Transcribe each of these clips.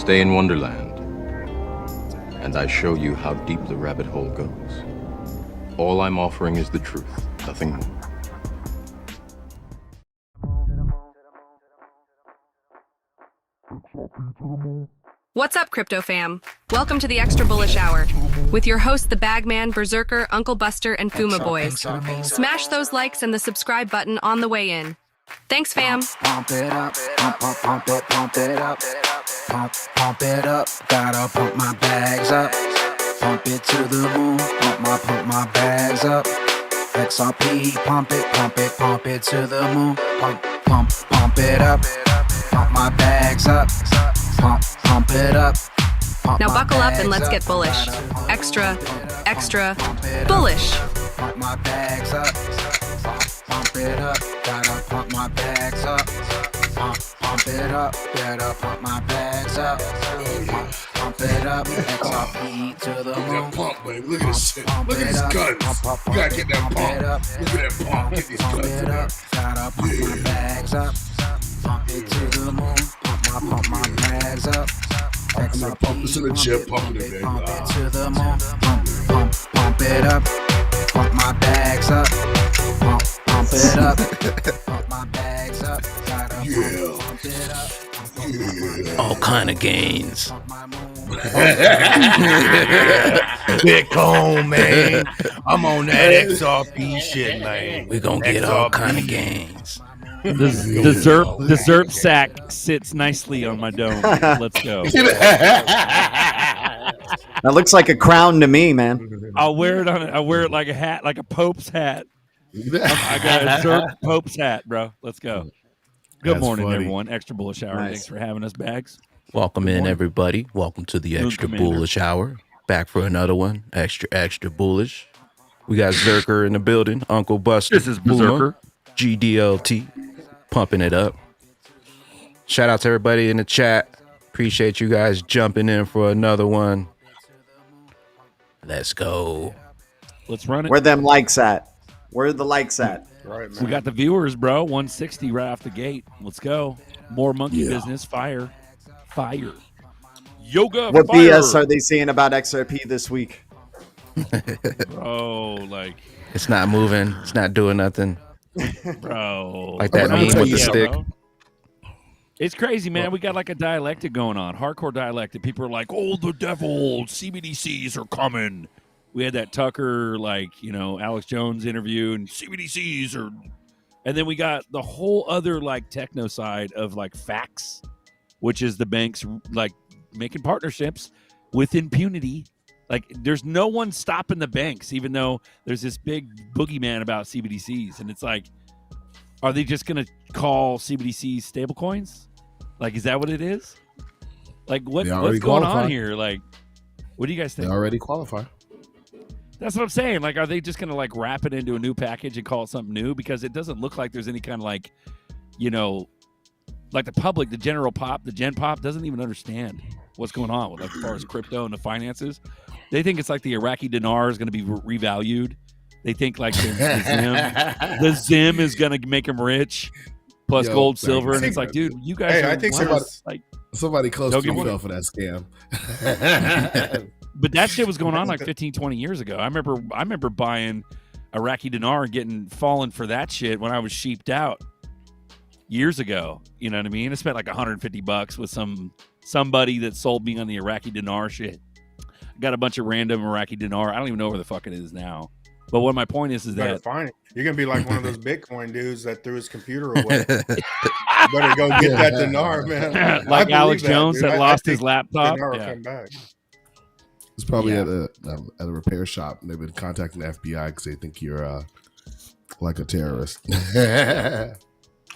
stay in Wonderland, and I show you how deep the rabbit hole goes. All I'm offering is the truth, nothing more. What's up, crypto fam? Welcome to the Extra Bullish Hour with your host, the Bagman, Berserker, Uncle Buster, and Fuma Boys. Smash those likes and the subscribe button on the way in. Thanks, fam. Pump it up, pump it up, pump it up. Gotta pump my bags up, pump it to the moon. Pump my bags up. XRP, pump it to the moon. Pump it up, pump my bags up. Pump it up. Now buckle up and let's get bullish. Extra bullish. Pump my bags up. Pump it up. Gotta pump my bags up. Pump it up. Gotta pump my bags up. Pump it up. XRP to the moon. Pump, baby. Look at this shit. Look at these guns. You gotta get that pump. Look at that pump. Get these guns. Gotta pump my bags up. Pump it to the moon. Pump my bags up. Pump this in the chip, pump it, baby. Pump it to the moon. Pump it up. Pump my bags up. Pump it up. Pump my bags up. Pump it up. All kind of gains. Bitcoin, man. I'm on that XRP shit, man. We're gonna get all kind of gains. The Zerp sack sits nicely on my dome. Let's go. That looks like a crown to me, man. I'll wear it like a hat, like a Pope's hat. I got a Zerp Pope's hat, bro. Let's go. Good morning, everyone. Extra Bullish Hour. Nice. Thanks for having us, Bags. Welcome in, everybody. Welcome to the Extra Bullish Hour. Back for another one. Extra bullish. We got Zerker in the building. Uncle Buster. This is Berserker. GDLT. Pumping it up. Shout out to everybody in the chat. Appreciate you guys jumping in for another one. Let's go. Let's run it. Where them likes at? Where are the likes at? Right, man. We got the viewers, bro. 160 right off the gate. Let's go. More monkey business. Fire. Yoga. What fire. BS are they saying about XRP this week? Bro, like, It's not moving. It's not doing nothing. bro. Like that meme with the stick. Bro. It's crazy, man. We got like a dialectic going on. Hardcore dialectic. People are like, oh, the devil. CBDCs are coming. We had that Tucker, Alex Jones interview, and CBDCs are. And then we got the whole other techno side of facts, which is the banks making partnerships with impunity. There's no one stopping the banks, even though there's this big boogeyman about CBDCs. And it's are they just going to call CBDCs stablecoins? Is that what it is? What's going on here? What do you guys think? They already qualify. That's what I'm saying. Are they just going to wrap it into a new package and call it something new? Because it doesn't look like there's any kind of the public, the general pop, the gen pop doesn't even understand what's going on with as far as crypto and the finances. They think it's the Iraqi dinar is going to be revalued. They think the Zim is going to make them rich, plus gold, silver, and it's dude, you guys. I think somebody close to you fell for that scam. But that shit was going on 15, 20 years ago. I remember buying Iraqi dinar and falling for that shit when I was sheeped out years ago. You know what I mean? I spent $150 with somebody that sold me on the Iraqi dinar shit. I got a bunch of random Iraqi dinar. I don't even know where the fuck it is now. But what my point is that find it. You're gonna be like one of those Bitcoin dudes that threw his computer away. You better go get that dinar, man. Like Alex Jones that lost his laptop. Come back. It's probably at a repair shop. And they've been contacting the FBI because they think you're like a terrorist.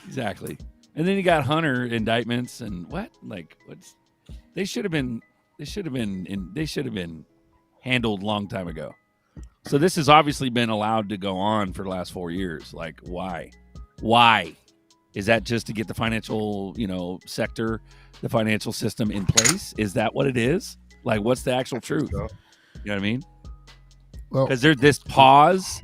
Exactly. And then you got Hunter indictments and what? They should have been handled a long time ago. So this has obviously been allowed to go on for the last 4 years. Why? Why? Is that just to get the financial, sector, the financial system in place? Is that what it is? What's the actual truth? You know what I mean? Well, because this pause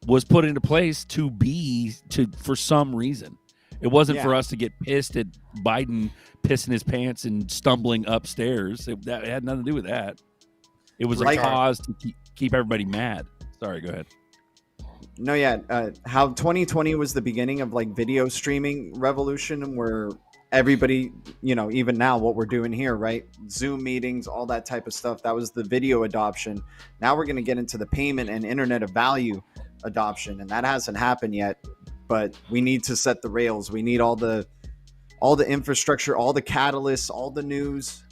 was put into place for some reason. It wasn't Yeah. for us to get pissed at Biden pissing his pants and stumbling upstairs. It had nothing to do with that. It was Like- a cause to keep everybody mad. Sorry, go ahead. No, yeah. How 2020 was the beginning of like video streaming revolution, where everybody, you know, even now what we're doing here, right? Zoom meetings, all that type of stuff. That was the video adoption. Now we're going to get into the payment and internet of value adoption, and that hasn't happened yet. But we need to set the rails. We need all the infrastructure, all the catalysts, all the news.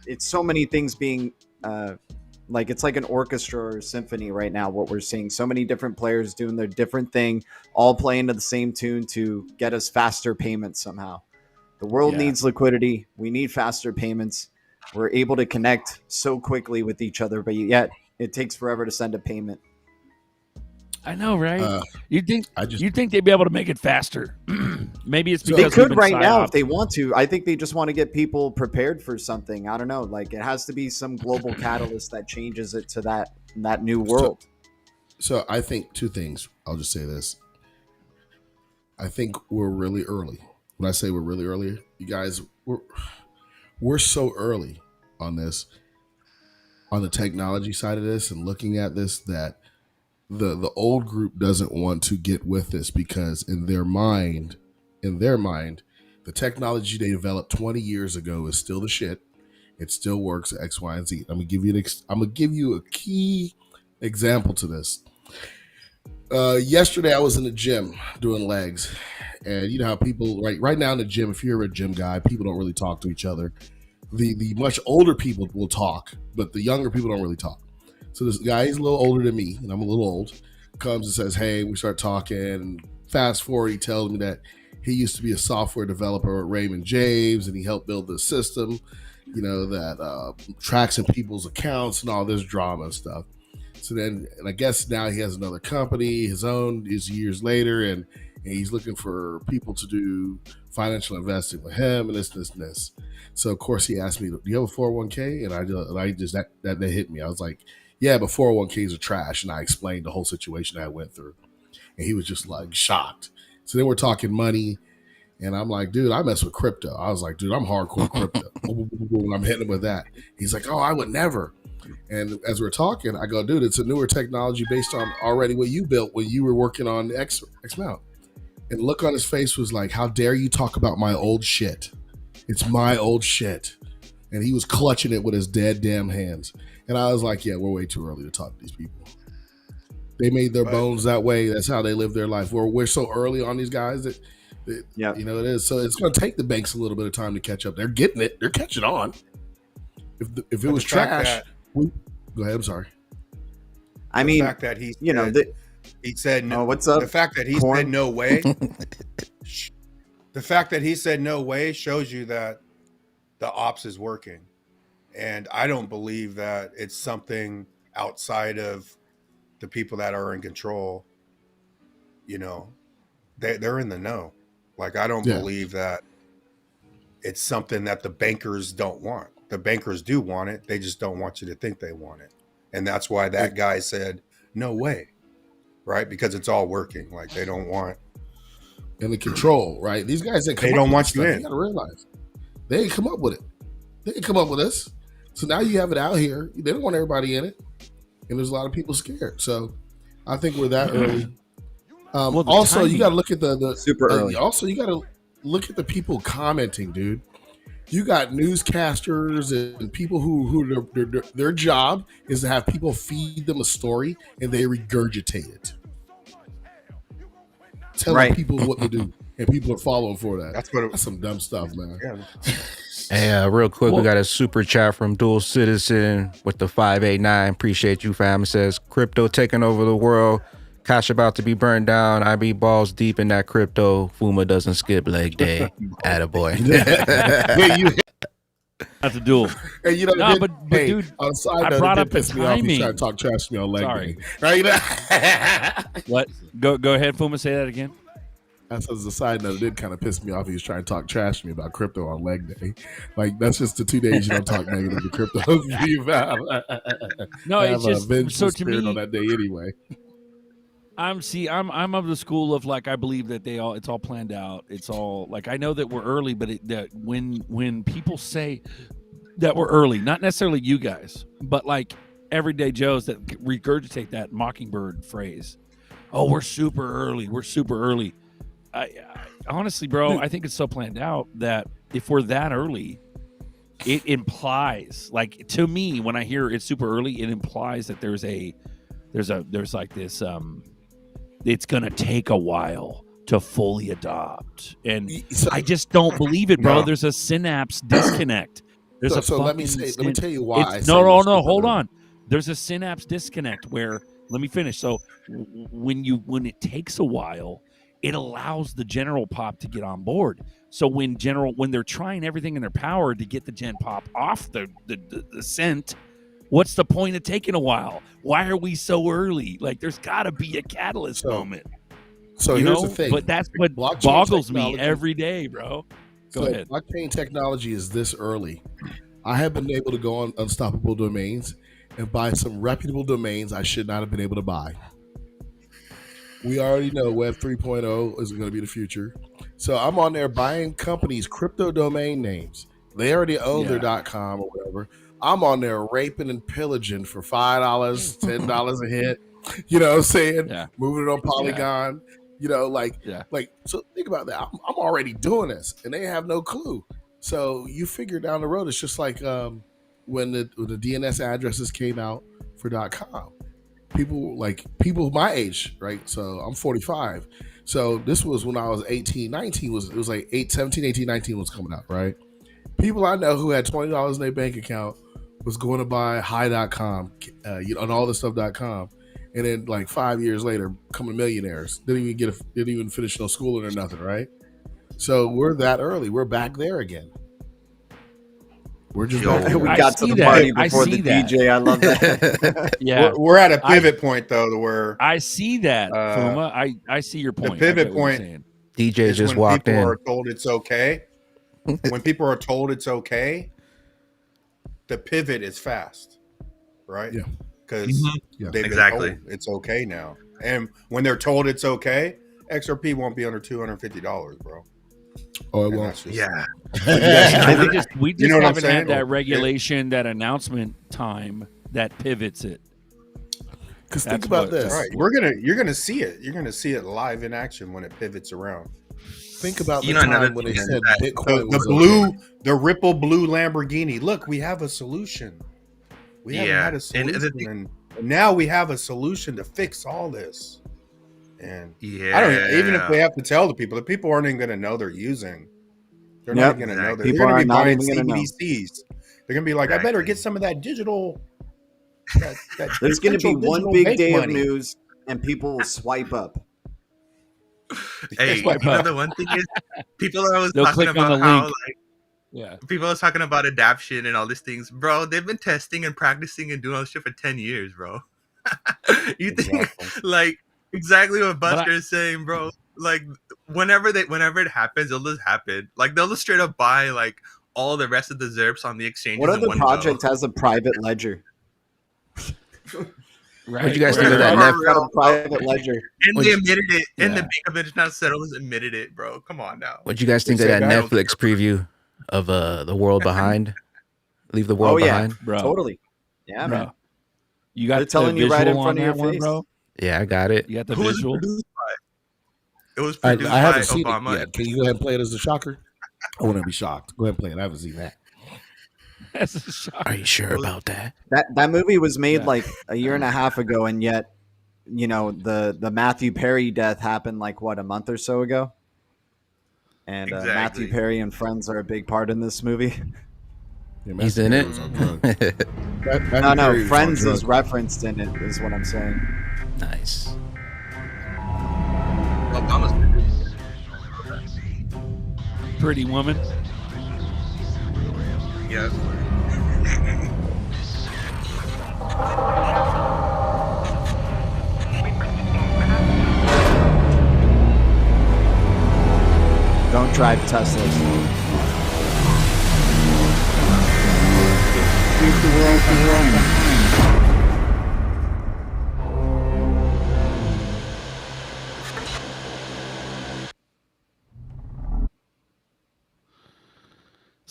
It's so many things being like it's like an orchestra or a symphony right now. What we're seeing, so many different players doing their different thing, all playing to the same tune to get us faster payments somehow. The world needs liquidity. We need faster payments. We're able to connect so quickly with each other, but yet it takes forever to send a payment. I know, right? You'd think they'd be able to make it faster. Maybe it's because They we've could been right now psyoped. if they want to. I think they just want to get people prepared for something. I don't know. Like it has to be some global catalyst that changes it to that new world. So I think two things. I'll just say this. I think we're really early. When I say we're really early, you guys, we're so early on this, on the technology side of this, and looking at this, that the old group doesn't want to get with this because in their mind, the technology they developed 20 years ago is still the shit. It still works at X, Y, and Z. I'm gonna give you a key example to this. Yesterday I was in the gym doing legs, and you know how people right now in the gym, if you're a gym guy, people don't really talk to each other. The much older people will talk, but the younger people don't really talk. So this guy, he's a little older than me, and I'm a little old, comes and says, hey, we start talking, and fast forward, he tells me that he used to be a software developer at Raymond James, and he helped build the system, you know, that tracks in people's accounts and all this drama and stuff. So then, and I guess now he has another company, his own, is years later, and he's looking for people to do financial investing with him and this. So of course he asked me, do you have a 401k? And I just that hit me. I was like, yeah, but 401ks are trash. And I explained the whole situation I went through. And he was just like shocked. So then we're talking money. And I'm like, dude, I mess with crypto. I was like, dude, I'm hardcore crypto. I'm hitting him with that. He's like, oh, I would never. And as we're talking, I go, dude, it's a newer technology based on already what you built when you were working on X Mount. And the look on his face was like, how dare you talk about my old shit? It's my old shit. And he was clutching it with his dead damn hands. And I was like, yeah, we're way too early to talk to these people. They made their bones that way. That's how they live their life. We're so early on these guys that you know, it is. So it's going to take the banks a little bit of time to catch up. They're getting it. They're catching on. If it was trash, go ahead. I'm sorry. I mean, the fact that he said no. Oh, what's up? The fact that he said no way. The fact that he said no way shows you that the ops is working. And I don't believe that it's something outside of the people that are in control. You know, they're in the know. Like, I don't believe that it's something that the bankers don't want. The bankers do want it. They just don't want you to think they want it. And that's why that guy said, no way. Right? Because it's all working. Like, they don't want. And the control, right? These guys, they don't want you in. You got to realize they didn't come up with it. They didn't come up with this. So now you have it out here. They don't want everybody in it. And there's a lot of people scared. So I think we're that early. Also, you got to look at the super early. Also, you got to look at the people commenting, dude. You got newscasters and people who their job is to have people feed them a story and they regurgitate it, telling people what to do, and people are following for that. That's some dumb stuff, man. Yeah. Hey, real quick, we got a super chat from Dual Citizen with the 589. Appreciate you, fam. It says, crypto taking over the world. Cash about to be burned down. I be balls deep in that crypto. Fuma doesn't skip leg day. Attaboy. That's a duel. Hey, you know, no, but dude, on the side I brought up the piss me off. He's timing. trying to talk trash to me on leg Sorry. day. Right? What? Go ahead, Fuma. Say that again. That's as a side note. It did kind of piss me off. He was trying to talk trash to me about crypto on leg day. Like, that's just the 2 days you don't talk negative to crypto. No, it's just a so to spirit me. on that day anyway. I'm of the school of like I believe that it's all planned out. It's all like I know that we're early, but that when people say that we're early, not necessarily you guys, but like everyday Joes that regurgitate that mockingbird phrase. Oh, we're super early. We're super early. I honestly, bro, I think it's so planned out that if we're that early, it implies, like, to me, when I hear it's super early, it implies that there's like this it's gonna take a while to fully adopt, and I just don't believe it, bro. No. There's a synapse disconnect. There's let me tell you why. No, hold on. There's a synapse disconnect where, let me finish. So when it takes a while, it allows the general pop to get on board. So when they're trying everything in their power to get the gen pop off the scent, what's the point of taking a while? Why are we so early? Like, there's got to be a catalyst moment. So here's the thing. But that's what boggles me every day, bro. Go ahead. Blockchain technology is this early. I have been able to go on Unstoppable Domains and buy some reputable domains I should not have been able to buy. We already know Web 3.0 is going to be the future. So I'm on there buying companies' crypto domain names. They already own their .com or whatever. I'm on there raping and pillaging for $5, $10 a hit. You know what I'm saying? Yeah. Moving it on Polygon. Yeah. You know, like, so think about that. I'm already doing this, and they have no clue. So you figure down the road, it's just like when the DNS addresses came out for .com. People my age, right? So I'm 45. So this was when I was 18, 19 it was like 17, 18, 19 was coming out, right? People I know who had $20 in their bank account was going to buy high.com, and all this stuff.com. And then like 5 years later, becoming millionaires. Didn't even finish no schooling or nothing, right? So we're that early. We're back there again. We're just back there. We got to the party before the DJ. I love that. Yeah, we're at a pivot point though, to where I see that, Fuma. I see your point. The pivot point. DJ just walked in. People are told it's okay. When people are told it's okay, the pivot is fast, right? Yeah. Because they've been told it's okay now. And when they're told it's okay, XRP won't be under $250, bro. Oh, it won't. Yeah. We just haven't had that regulation, that announcement time that pivots it. Because think about this. Right. You're gonna see it. You're gonna see it live in action when it pivots around. Think about the time when they said Bitcoin the Ripple blue Lamborghini. Look, we have a solution. We haven't had a solution, and now we have a solution to fix all this. And I don't even if they have to tell the people aren't even going to know they're using. They're not going to know. They're going to be buying CBDCs. They're going to be like, I better get some of that digital. There's going to be one big day of news, and people will swipe up. Hey, the one thing is, people are always talking about how people are talking about adaption and all these things, bro. They've been testing and practicing and doing all this shit for 10 years, bro. You think like exactly what Buster is saying, bro? Like whenever it happens, it'll just happen. Like they'll just straight up buy like all the rest of the ZERPs on the exchange. What other project has a private ledger? Right. What do you guys think of that? Got a private ledger, and they admitted it, and the Bank of International Settlements admitted it, bro. Come on now. What do you guys think of that Netflix preview of The World Behind? Leave the World Behind, bro. Totally. Yeah, bro. You got They're telling you right in front of your face, bro. Yeah, I got it. You got the visual. It was produced I haven't by seen Obama. it yet. Can you go ahead and play it as a shocker? I want to be shocked. Go ahead and play it. I haven't seen that. As a shocker. Are you sure about that? That movie was made like a year and a half ago, and yet, you know, the Matthew Perry death happened like what, a month or so ago. And Matthew Perry and friends are a big part in this movie. Yeah, he's in it. No, Friends is referenced in it, is what I'm saying. Nice. Obama's Pretty Woman. Yeah. Don't drive Teslas.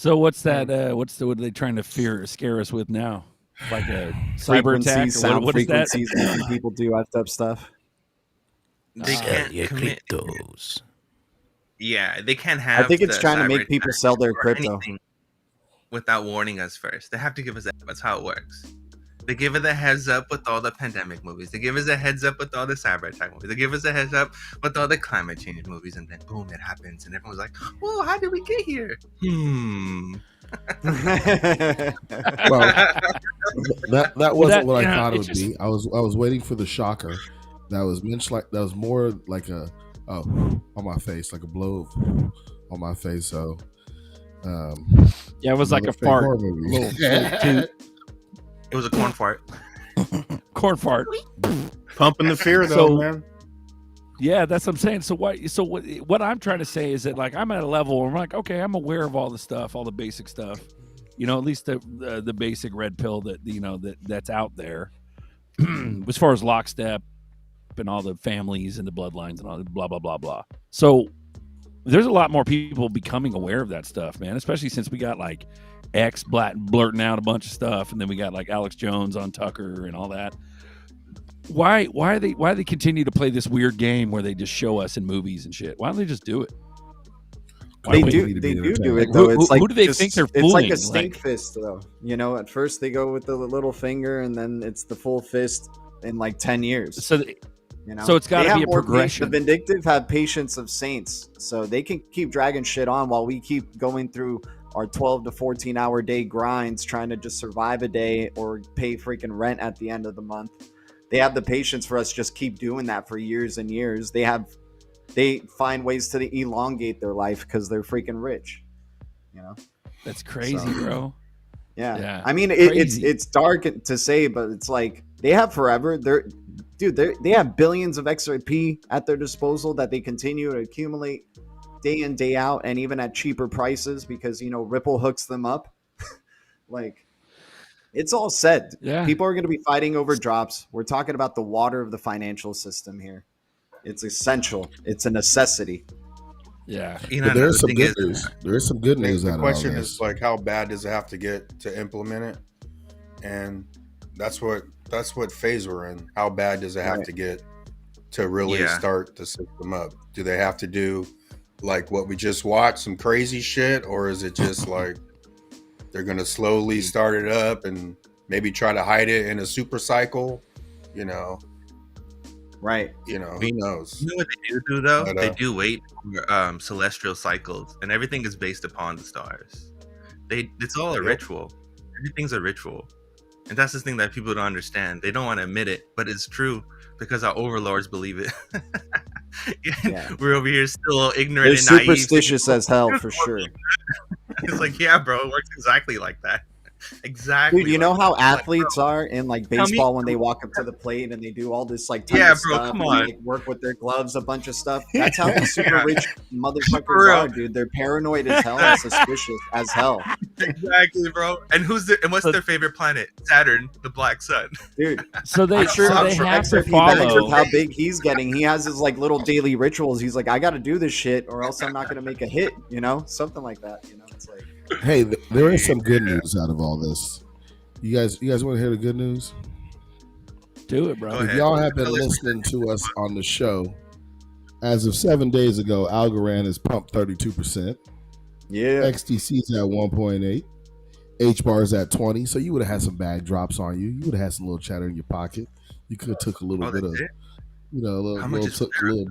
So what's that? What are they trying to scare us with now? Like a cyber attack? Sound what is that? frequencies making people do effed up stuff. They can't commit. cryptos. Yeah, they can't have. I think it's the trying to cyber make people attack sell their or crypto anything without warning us first. They have to give us that. That's how it works. They give us a heads up with all the pandemic movies. They give us a heads up with all the cyber attack movies. They give us a heads up with all the climate change movies, and then boom, it happens, and everyone's like, "Well, how did we get here?" Well, that wasn't what I thought it would be. I was waiting for the shocker. That was more like a on my face, like a blow on my face. So it was like a fart. Little It was a corn fart. Corn fart. Pumping the fear, though, man. Yeah, that's what I'm saying. So what I'm trying to say is that, like, I'm at a level where I'm like, okay, I'm aware of all the stuff, all the basic stuff. You know, at least the basic red pill that that's out there, as far as lockstep and all the families and the bloodlines and all the blah blah blah blah. So there's a lot more people becoming aware of that stuff, man. Especially since we got like X blurting out a bunch of stuff, and then we got like Alex Jones on Tucker and all that. Why they continue to play this weird game where they just show us in movies and shit? Why don't they just do it? They do it though. It's like who do they think they're fooling? It's like a stink fist though. You know, at first they go with the little finger, and then it's the full fist in like 10 years. So it's got to be a progression. The vindictive have patience of saints, so they can keep dragging shit on while we keep going through our 12 to 14 hour day grinds, trying to just survive a day or pay freaking rent at the end of the month. They have the patience for us to just keep doing that for years and years. They find ways to elongate their life because they're freaking rich. You know, that's crazy, bro. Yeah. I mean, it's dark to say, but it's like they have forever. They have billions of XRP at their disposal that they continue to accumulate day in, day out, and even at cheaper prices because, you know, Ripple hooks them up. Like, it's all set. Yeah. People are going to be fighting over drops. We're talking about the water of the financial system here. It's essential. It's a necessity. Yeah. But there's some good news. There is some good news out of all this. The question is, like, how bad does it have to get to implement it? And that's what phase we're in. How bad does it have to get to really start the system up? Do they have to do like what we just watched, some crazy shit, or is it just like they're gonna slowly start it up and maybe try to hide it in a super cycle? You know, right? You know, who knows? You know what they do though? They do wait for celestial cycles, and everything is based upon the stars. It's all a ritual. Everything's a ritual. And that's the thing that people don't understand. They don't want to admit it, but it's true because our overlords believe it. We're over here still ignorant and naive. Superstitious as hell, for sure. It's like, yeah, bro, it works exactly like that. Exactly. Dude, you know how athletes are in like baseball when they walk up to the plate and they do all this like bro, stuff come and on. like work with their gloves, a bunch of stuff. That's how the super rich motherfuckers are, dude. They're paranoid as hell and suspicious as hell. Exactly, bro. And what's their favorite planet? Saturn, the black sun. Dude. So they have to XRP follow how big he's getting. He has his like little daily rituals. He's like, I got to do this shit or else I'm not going to make a hit, you know? Something like that, you know? It's like, hey, there is some good news out of all this. You guys want to hear the good news? Do it, bro. If y'all have been listening to us on the show, as of 7 days ago, Algorand has pumped 32%. Yeah. XTC's at 1.8. HBar's at 20. So you would have had some bag drops on you. You would have had some little chatter in your pocket. You could have took a little bit of, you know, a little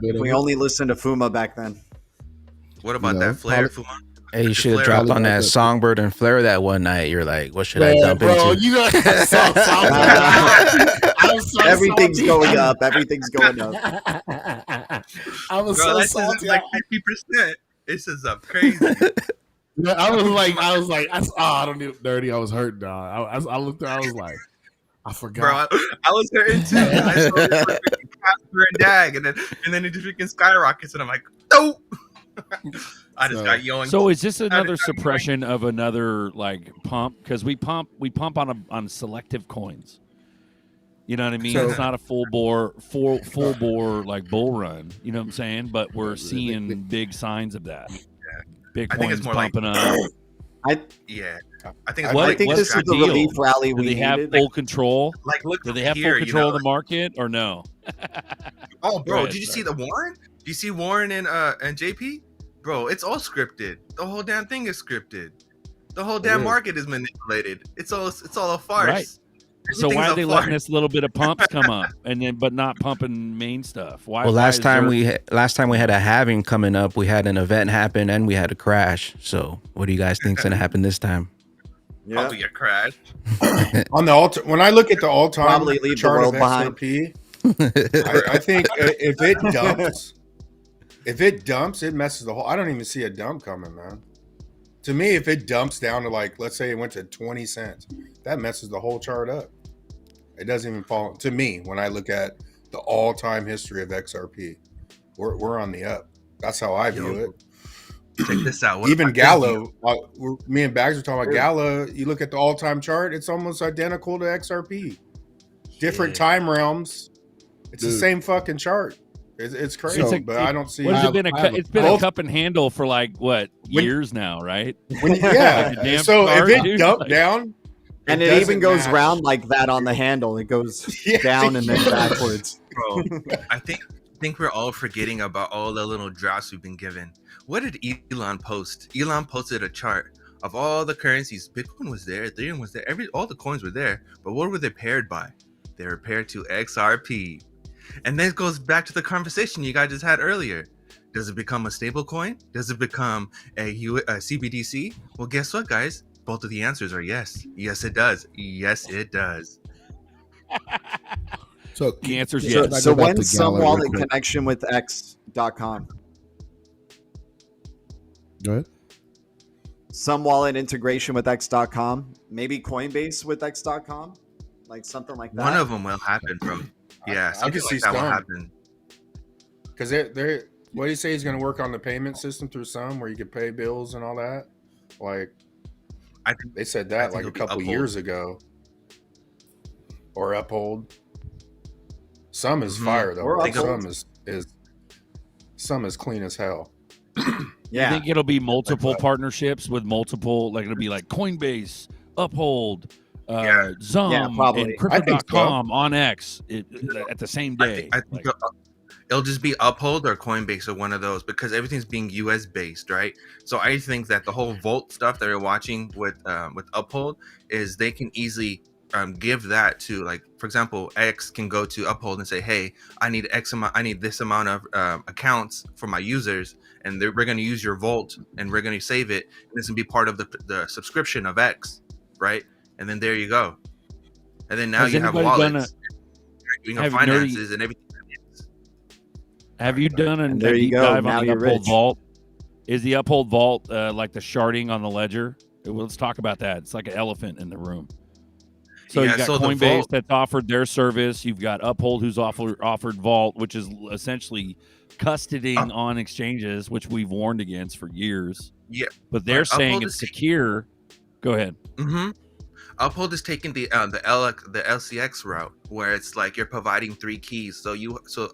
bit of. We only listened to Fuma back then. What about that flare, Fuma? Hey, you should have dropped on that Songbird and Flare that one night. You're like, what should I dump into? You know, everything's going up. Everything's going up. I was so salty. Like 50%. This is up crazy. Yeah, I was like, I don't need it dirty. I was hurt, dog. I looked. I was like, I forgot. Bro, I was hurting too. I saw this like Casper and Dag, and then it just freaking skyrockets, and I'm like, no. I just got yelling. So is this another suppression of another like pump? Because we pump on selective coins. You know what I mean? It's not a full bore like bull run. You know what I'm saying? But we're seeing big signs of that. Bitcoin's pumping up. I think it's I think this is the relief rally we needed. Do they have full control? Like, look, do they have full control of the market or no? Oh, bro, did you see the Warren? Do you see Warren and JP? Bro, it's all scripted. The whole damn thing is scripted. The whole damn market is manipulated. It's all a farce. Right. So why are they letting this little bit of pumps come up and then but not pumping main stuff? Why? Well, last time we had a halving coming up, we had an event happen and we had a crash. So what do you guys think's gonna happen this time? Probably a crash. On the when I look at the all-time probably leave the world behind. XRP, I think if it dumps, it messes the whole. I don't even see a dump coming, man. To me, if it dumps down to like, let's say it went to 20 cents, that messes the whole chart up. It doesn't even fall to me when I look at the all-time history of XRP. We're on the up. That's how I view it. Check this out. Even Gala, me and Bags were talking about Gala. You look at the all-time chart; it's almost identical to XRP. Different time realms. It's the same fucking chart. It's crazy, but I don't see. It's been a cup and handle for like what years now, right? Yeah. So if it dumped down, and it even goes round like that on the handle, it goes down and then backwards. Bro, I think we're all forgetting about all the little drops we've been given. What did Elon post? Elon posted a chart of all the currencies. Bitcoin was there, Ethereum was there, all the coins were there. But what were they paired by? They were paired to XRP. And then it goes back to the conversation you guys just had earlier. Does it become a stable coin? Does it become a CBDC? Well, guess what, guys? Both of the answers are yes. Yes, it does. Yes, it does. So the answer is yes. So when's some wallet connection with X.com? Go ahead. Some wallet integration with X.com? Maybe Coinbase with X.com? Like something like that? One of them will happen, bro. Yeah, I can see that will happen. Because they're what do you say he's going to work on the payment system through some where you can pay bills and all that? Like, I think they said that like a couple years ago. Or Uphold. Some is fire though. Some is clean as hell. Yeah. I think it'll be multiple partnerships with multiple, like it'll be like Coinbase, Uphold, Zum, and Crypto.com on X at the same day. I think it'll just be Uphold or Coinbase or one of those because everything's being US based, right? So I think that the whole Volt stuff that we're watching with Uphold is they can easily give that to, like, for example, X can go to Uphold and say, hey, I need this amount of accounts for my users, and we're going to use your Volt and we're going to save it, and this can be part of the subscription of X, right? And then there you go. And then now you have wallets, doing finances and everything. Have you done a deep dive on the Uphold Vault? Is the Uphold Vault like the sharding on the ledger? Let's talk about that. It's like an elephant in the room. So you got Coinbase that's offered their service. You've got Uphold who's offered Vault, which is essentially custodying on exchanges, which we've warned against for years. Yeah, but they're saying it's secure. Go ahead. Mm-hmm. Uphold is taking the LCX route, where it's like you're providing 3 keys. So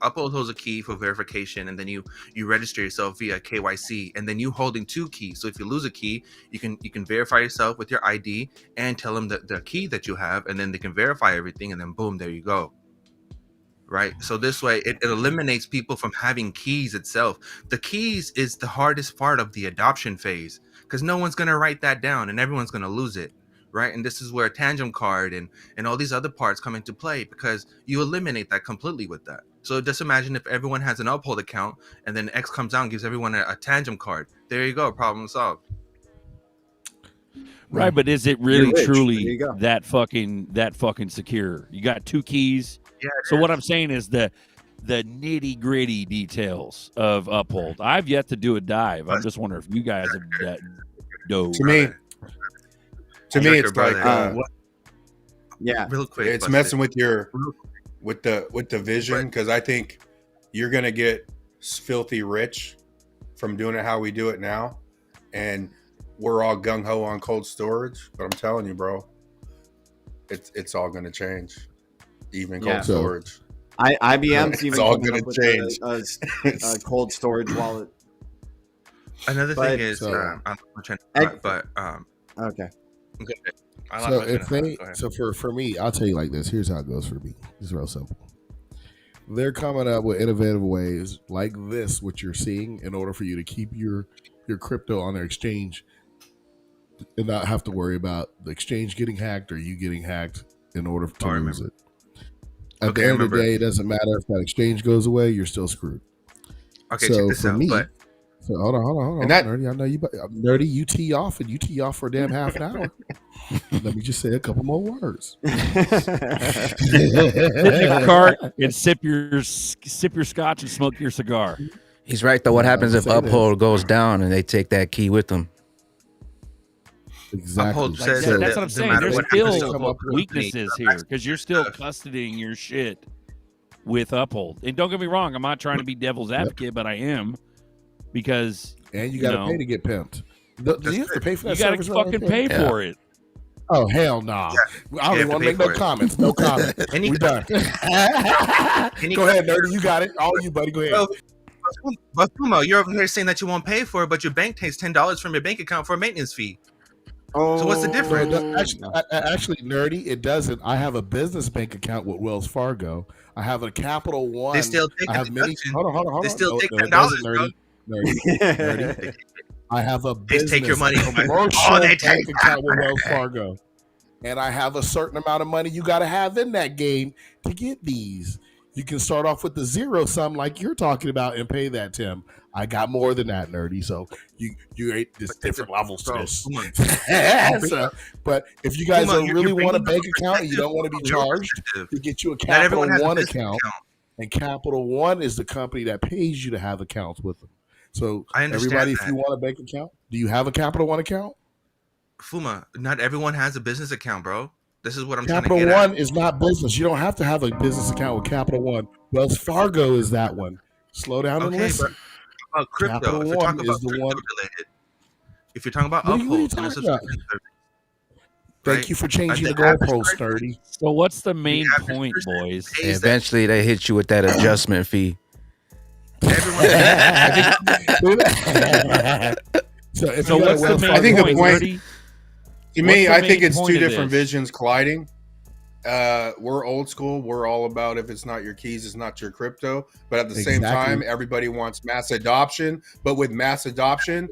Uphold holds a key for verification, and then you register yourself via KYC, and then you holding 2 keys. So if you lose a key, you can verify yourself with your ID and tell them the key that you have, and then they can verify everything, and then boom, there you go. Right. So this way it eliminates people from having keys itself. The keys is the hardest part of the adoption phase because no one's going to write that down and everyone's going to lose it. Right. And this is where a tangent card and all these other parts come into play because you eliminate that completely with that. So just imagine if everyone has an Uphold account and then X comes out and gives everyone a tangent card. There you go. Problem solved. Right. But is it really truly that fucking secure? You got 2 keys. Yeah, so what I'm saying is the nitty gritty details of Uphold. I've yet to do a dive. I'm just wondering if you guys have dove. To me, it's like real quick. It's messing with the vision because I think you're gonna get filthy rich from doing it how we do it now, and we're all gung ho on cold storage. But I'm telling you, bro, it's all gonna change. Even cold storage. IBM's even all going to change. A cold storage wallet. Another thing is, Okay. Okay. So if they, so for me, I'll tell you like this. Here's how it goes for me. It's real simple. They're coming up with innovative ways like this, what you're seeing, in order for you to keep your crypto on their exchange and not have to worry about the exchange getting hacked or you getting hacked in order to lose it. At the end of the day, it doesn't matter if that exchange goes away, you're still screwed. Okay, so check this out. So hold on. And that, Nerdy, I know you, Nerdy, you tee off for a damn half an hour. Let me just say a couple more words. Sit in your cart and sip your scotch and smoke your cigar. He's right though. What happens if Uphold goes down and they take that key with them? Exactly. Uphold says that's what I'm saying. There's still weaknesses here because you're still custodying your shit with Uphold. And don't get me wrong, I'm not trying to be devil's advocate, but I am. Because you got to pay to get pimped. Do you have to pay for that? You got to fucking pay for it. Oh hell no! Nah. Yeah, I don't even want to make no comments. No comments. We done. Go ahead, Nerdy. You got it. All you, buddy. Go ahead. But Fumo, you're over here saying that you won't pay for it, but your bank takes $10 from your bank account for a maintenance fee. So what's the difference? Actually, Nerdy, it doesn't. I have a business bank account with Wells Fargo. I have a Capital One. They still take Hold on. They still take $10, Nerdy. Nerdy. I have a business take your money. They take account with Wells Fargo, and I have a certain amount of money you got to have in that game to get these. You can start off with the zero sum like you're talking about and pay that, Tim. I got more than that, Nerdy. So you ain't this different levels to this. So, but if you guys really want a bank account and you don't want to be charged, you get you a Capital One account. And Capital One is the company that pays you to have accounts with them. So everybody, if you want a bank account, do you have a Capital One account? Fuma, not everyone has a business account, bro. This is what I'm trying to get at. Capital One is not business. You don't have to have a business account with Capital One. Wells Fargo is that one. Slow down and listen. But crypto, Capital if you're talking about crypto related, if you're talking about Uphold and a subscription service. Thank you for changing the goalpost, Nerdy. So what's the main point, boys? Eventually, they hit you with that adjustment fee. So what's the main I think point, the point Nerdy? To me, I think it's two different visions colliding. We're old school. We're all about if it's not your keys, it's not your crypto. But at the same time, everybody wants mass adoption. But with mass adoption,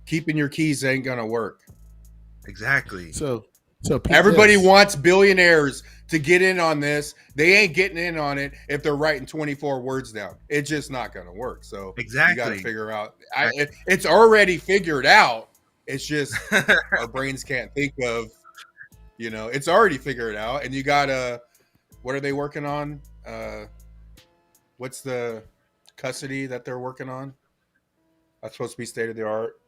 keeping your keys ain't gonna work. Exactly. So everybody wants billionaires to get in on this. They ain't getting in on it if they're writing 24 words down. It's just not gonna work. So exactly, you got to figure out. It's already figured out. It's just our brains can't think of. It's already figured out, and you gotta. What are they working on? What's the custody that they're working on? That's supposed to be state of the art.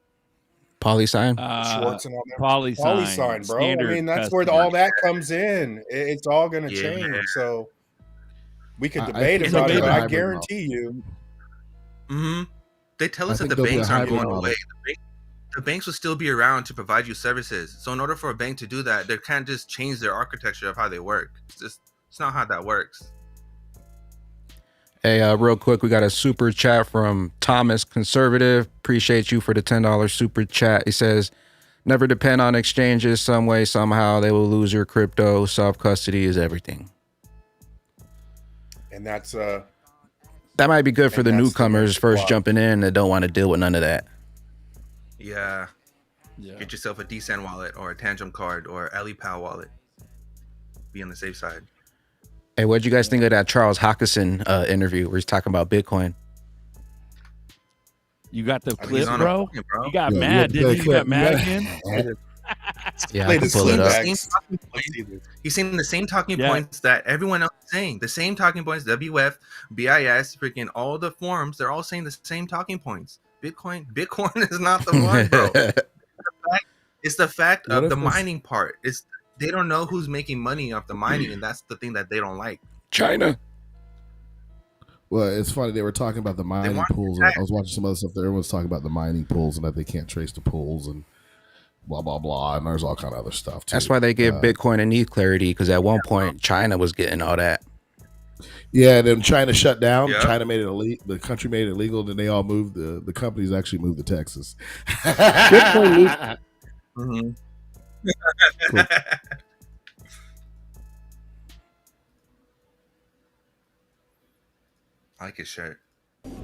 Polysign, Schwartz and all that. Polysign, bro. I mean, that's where all that comes in. It's all going to change. So we could debate about it, but I guarantee you. Mm-hmm. They tell us that the banks aren't going away. The banks will still be around to provide you services. So in order for a bank to do that, they can't just change their architecture of how they work. It's not how that works. Hey, real quick, we got a super chat from Thomas Conservative. Appreciate you for the $10 super chat. He says, never depend on exchanges. Some way, somehow, they will lose your crypto. Self-custody is everything. And that's... that might be good for the newcomers first jumping in that don't want to deal with none of that. Yeah. Get yourself a DSAN wallet or a Tangent card or Ellipal wallet. Be on the safe side. Hey, what'd you guys think of that Charles Hockenson interview where he's talking about Bitcoin? You got the clip, bro? You got mad, didn't you? You got mad again? Yeah, I can pull it up. He's saying the same talking points that everyone else is saying. The same talking points, WF, BIS, freaking all the forums, they're all saying the same talking points. Bitcoin is not the one, bro. It's the fact of the mining part. They don't know who's making money off the mining, and that's the thing that they don't like. China. Well, it's funny. They were talking about the mining pools. I was watching some other stuff. Everyone's talking about the mining pools and that they can't trace the pools and blah, blah, blah. And there's all kind of other stuff, too. That's why they give Bitcoin and ETH clarity, because at one point, China was getting all that. Yeah, then China shut down. Yeah. China made it illegal. The country made it illegal. Then they all moved. The companies actually moved to Texas. Bitcoin Cool. I like his shirt.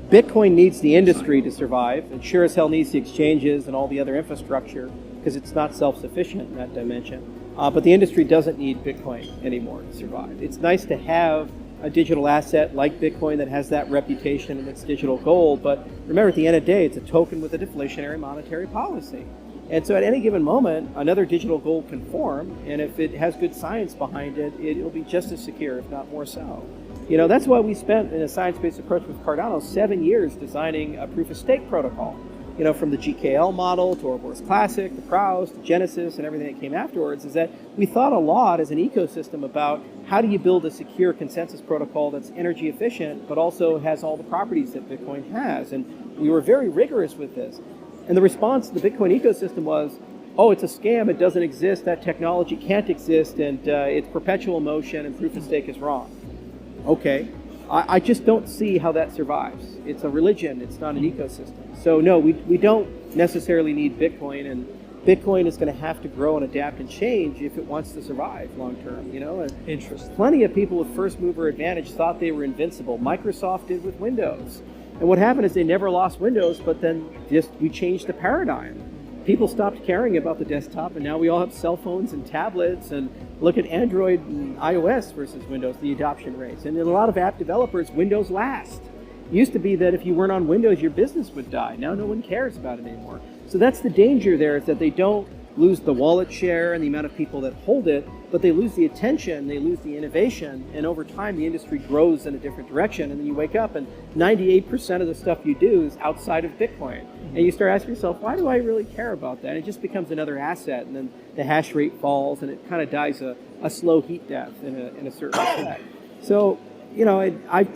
Bitcoin needs the industry to survive, and sure as hell needs the exchanges and all the other infrastructure because it's not self-sufficient in that dimension. But the industry doesn't need Bitcoin anymore to survive. It's nice to have a digital asset like Bitcoin that has that reputation and it's digital gold, but remember, at the end of the day, it's a token with a deflationary monetary policy. And so at any given moment, another digital gold can form, and if it has good science behind it, it'll be just as secure, if not more so. You know, that's why we spent, in a science-based approach with Cardano, 7 years designing a proof-of-stake protocol. You know, from the GKL model to Ouroboros Classic, to Praus, to Genesis, and everything that came afterwards, is that we thought a lot as an ecosystem about how do you build a secure consensus protocol that's energy efficient, but also has all the properties that Bitcoin has. And we were very rigorous with this. And the response to the Bitcoin ecosystem was, oh, it's a scam, it doesn't exist, that technology can't exist, and it's perpetual motion, and proof-of-stake is wrong. Okay, I just don't see how that survives. It's a religion, it's not an ecosystem. So no, we don't necessarily need Bitcoin, and Bitcoin is going to have to grow and adapt and change if it wants to survive long term, you know? And interesting. Plenty of people with first mover advantage thought they were invincible. Microsoft did with Windows. And what happened is they never lost Windows, but then just we changed the paradigm. People stopped caring about the desktop, and now we all have cell phones and tablets, and look at Android and iOS versus Windows, the adoption rates. And in a lot of app developers, Windows last. It used to be that if you weren't on Windows, your business would die. Now no one cares about it anymore. So that's the danger there, is that they don't lose the wallet share and the amount of people that hold it, but they lose the attention, they lose the innovation, and over time the industry grows in a different direction, and then you wake up and 98% of the stuff you do is outside of Bitcoin. And you start asking yourself, why do I really care about that? And it just becomes another asset, and then the hash rate falls, and it kind of dies a slow heat death in a certain respect. So, you know,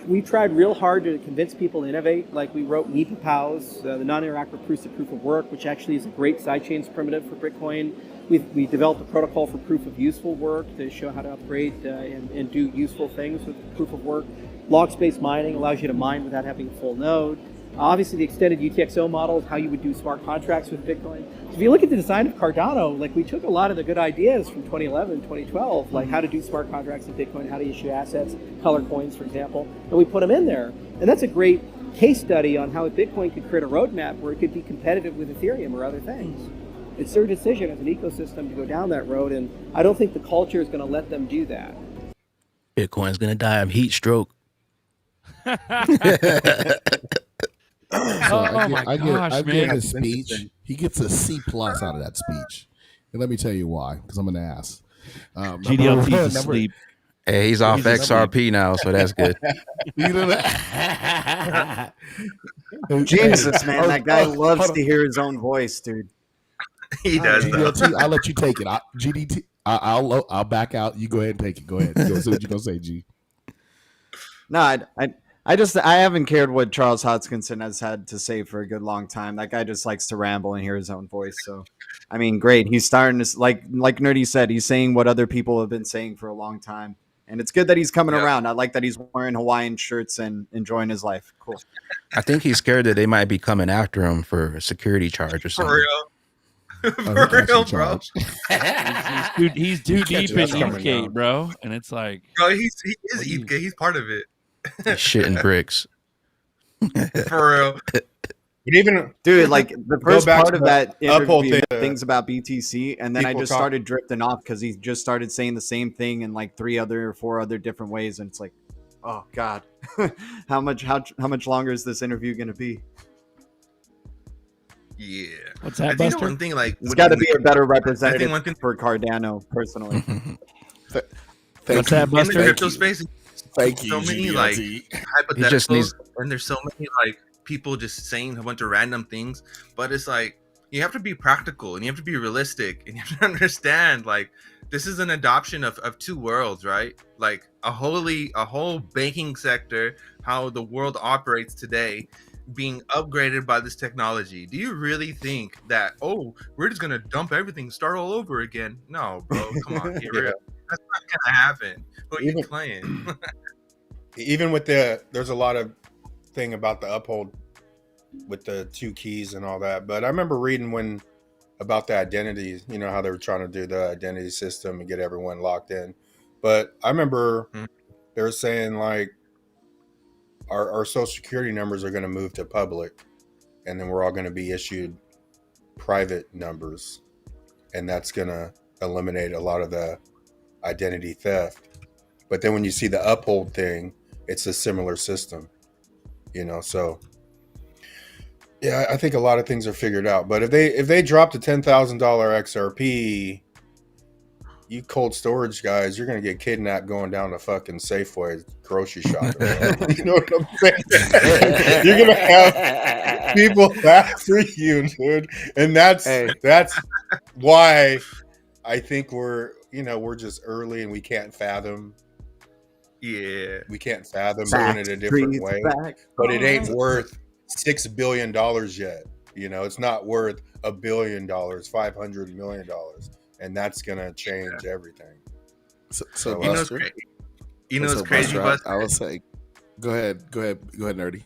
we tried real hard to convince people to innovate. Like we wrote NEPA POWs, the non-interactive proofs of proof of work, which actually is a great sidechains primitive for Bitcoin. We developed a protocol for proof of useful work to show how to upgrade and do useful things with proof of work. Log space mining allows you to mine without having a full node. Obviously, the extended UTXO model is how you would do smart contracts with Bitcoin. So if you look at the design of Cardano, like we took a lot of the good ideas from 2011, 2012, like how to do smart contracts in Bitcoin, how to issue assets, color coins, for example, and we put them in there. And that's a great case study on how Bitcoin could create a roadmap where it could be competitive with Ethereum or other things. It's their decision as an ecosystem to go down that road, and I don't think the culture is going to let them do that. Bitcoin's going to die of heat stroke. So I get his speech. He gets a C+ out of that speech, and let me tell you why. Because I'm an ass. GDLT's asleep. Hey, he's off XRP now, so that's good. Jesus, man, that guy loves to hear his own voice, dude. He does. GDLT, I'll let you take it. GDT, I'll back out. You go ahead and take it. Go ahead. Go see what you're gonna say, G. No, I haven't cared what Charles Hodgkinson has had to say for a good long time. That guy just likes to ramble and hear his own voice. So, I mean, great. He's starting to, like Nerdy said, he's saying what other people have been saying for a long time. And it's good that he's coming around. I like that he's wearing Hawaiian shirts and enjoying his life. Cool. I think he's scared that they might be coming after him for a security charge or something. For real. For real, bro. He's too deep in Ethgate, bro. And it's like, bro, he is Ethgate. He's part of it. He's shitting bricks. For real. Dude, like the first part of that interview, thing, things about BTC, and then I just started drifting off because he just started saying the same thing in like 3 or 4 other different ways, and it's like, oh god, how much longer is this interview gonna be? Yeah. What's that, I think Buster? one thing, like, it's got to be a better representative one thing for Cardano, personally. What's that, Buster? In the crypto space, Thank you. so many like hypotheticals, and there's so many like people just saying a bunch of random things, but it's like you have to be practical and you have to be realistic and you have to understand like this is an adoption of 2 worlds, right? Like a whole banking sector, how the world operates today, being upgraded by this technology. Do you really think that, oh, we're just gonna dump everything, start all over again? No, bro, come on, get real. That's not gonna happen. What are you playing? Even with there's a lot of thing about the Uphold with the 2 keys and all that. But I remember reading when about the identity. You know how they were trying to do the identity system and get everyone locked in. But I remember they were saying like our social security numbers are going to move to public, and then we're all going to be issued private numbers, and that's going to eliminate a lot of the identity theft. But then when you see the Uphold thing, it's a similar system, you know. So yeah, I think a lot of things are figured out. But if they drop the $10,000 XRP, you cold storage guys, you're gonna get kidnapped going down to fucking Safeway grocery shopping. You know what I'm saying? You're gonna have people after you, dude. And that's why I think we're just early and we can't fathom. Yeah, we can't fathom doing it a different way. But it ain't worth $6 billion yet. You know, it's not worth $1 billion, $500 million. And that's gonna change everything. So you know what's crazy, Buster? I would say, go ahead, Nerdy.